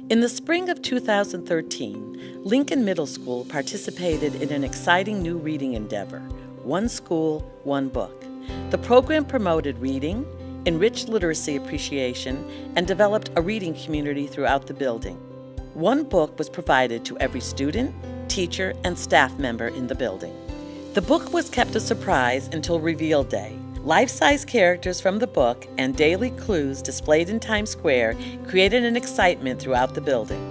In the spring of 2013, Lincoln Middle School participated in an exciting new reading endeavor, One School, One Book. The program promoted reading, enriched literacy appreciation, and developed a reading community throughout the building. One book was provided to every student, teacher, and staff member in the building. The book was kept a surprise until reveal day. Life-size characters from the book and daily clues displayed in Times Square created an excitement throughout the building.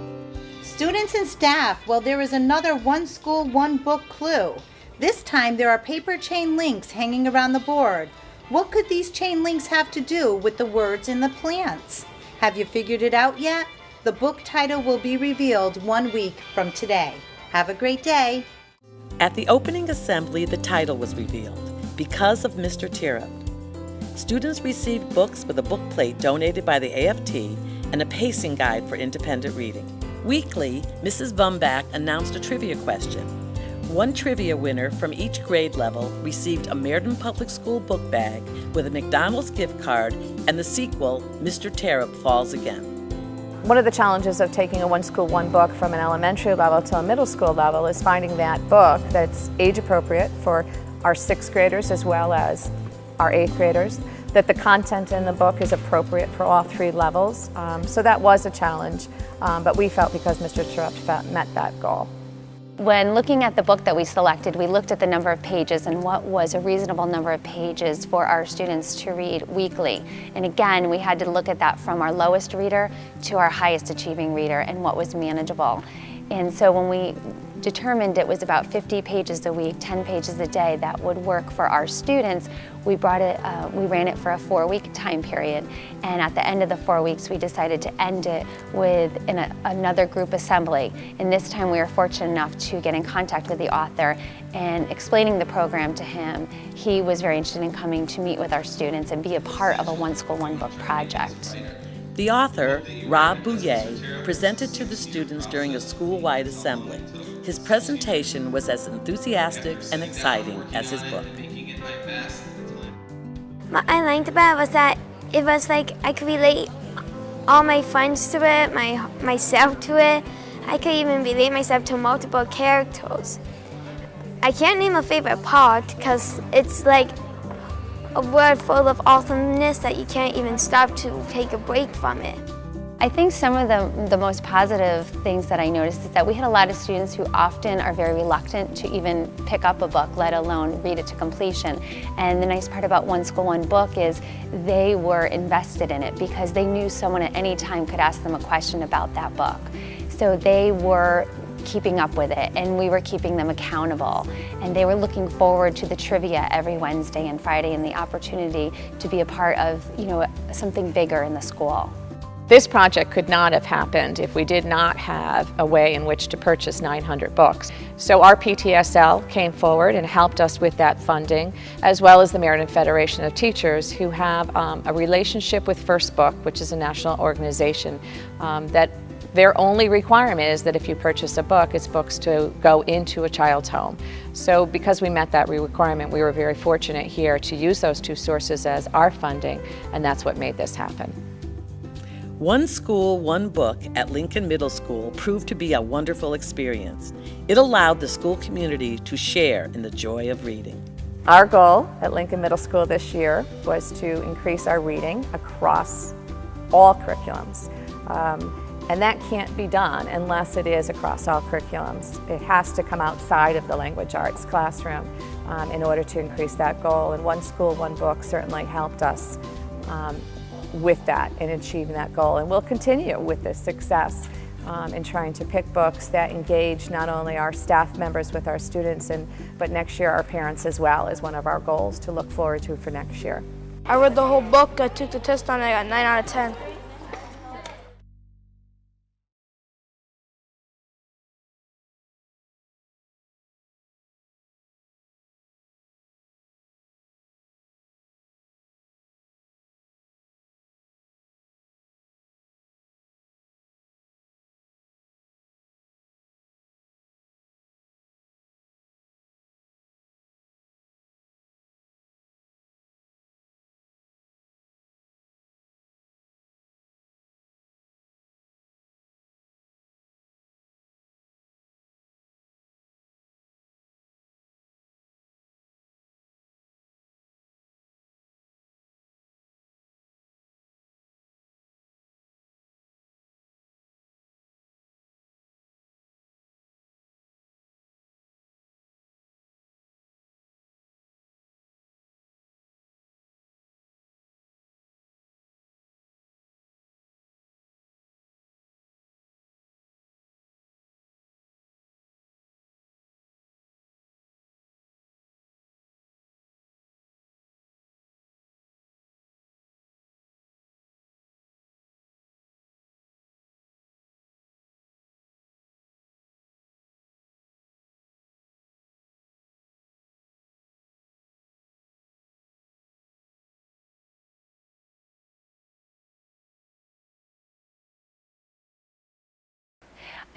Students and staff, well, there is another One School, One Book clue. This time there are paper chain links hanging around the board. What could these chain links have to do with the words in the plants? Have you figured it out yet? The book title will be revealed 1 week from today. Have a great day. At the opening assembly, the title was revealed, Because of Mr. Tyrrell. Students received books with a book plate donated by the AFT and a pacing guide for independent reading. Weekly, Mrs. Vumbach announced a trivia question. One trivia winner from each grade level received a Meriden Public School book bag with a McDonald's gift card and the sequel, Mr. Tyrrell Falls Again. One of the challenges of taking a One School, One Book from an elementary level to a middle school level is finding that book that's age appropriate for our 6th graders as well as our 8th graders, that the content in the book is appropriate for all 3 levels. So that was a challenge, but we felt because Mr. Tyrrell met that goal. When looking at the book that we selected, we looked at the number of pages and what was a reasonable number of pages for our students to read weekly. And again, we had to look at that from our lowest reader to our highest achieving reader and what was manageable. And so when we determined it was about 50 pages a week, 10 pages a day that would work for our students, we ran it for a 4-week time period. And at the end of the 4 weeks, we decided to end it with another group assembly. And this time we were fortunate enough to get in contact with the author and explaining the program to him. He was very interested in coming to meet with our students and be a part of a One School, One Book project. The author, Rob Bouyer, presented to the students during a school-wide assembly. His presentation was as enthusiastic and exciting as his book. What I liked about it was that it was like I could relate all my friends to it, myself to it. I could even relate myself to multiple characters. I can't name a favorite part because it's like a word full of awesomeness that you can't even stop to take a break from it. I think some of the most positive things that I noticed is that we had a lot of students who often are very reluctant to even pick up a book, let alone read it to completion. And the nice part about One School, One Book is they were invested in it because they knew someone at any time could ask them a question about that book. So they were keeping up with it and we were keeping them accountable. And they were looking forward to the trivia every Wednesday and Friday and the opportunity to be a part of, something bigger in the school. This project could not have happened if we did not have a way in which to purchase 900 books. So our PTSL came forward and helped us with that funding, as well as the Meriden Federation of Teachers, who have a relationship with First Book, which is a national organization, that their only requirement is that if you purchase a book, it's books to go into a child's home. So because we met that requirement, we were very fortunate here to use those 2 sources as our funding, and that's what made this happen. One School, One Book at Lincoln Middle School proved to be a wonderful experience. It allowed the school community to share in the joy of reading. Our goal at Lincoln Middle School this year was to increase our reading across all curriculums. And that can't be done unless it is across all curriculums. It has to come outside of the language arts classroom in order to increase that goal. And One School, One Book certainly helped us with that and achieving that goal. And we'll continue with this success in trying to pick books that engage not only our staff members with our students, but next year our parents as well is one of our goals to look forward to for next year. I read the whole book, I took the test on it, I got 9 out of 10.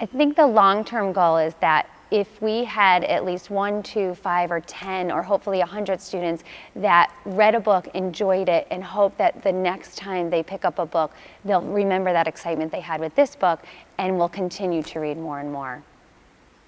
I think the long-term goal is that if we had at least 1, 2, 5, or 10, or hopefully 100 students that read a book, enjoyed it, and hope that the next time they pick up a book, they'll remember that excitement they had with this book and will continue to read more and more.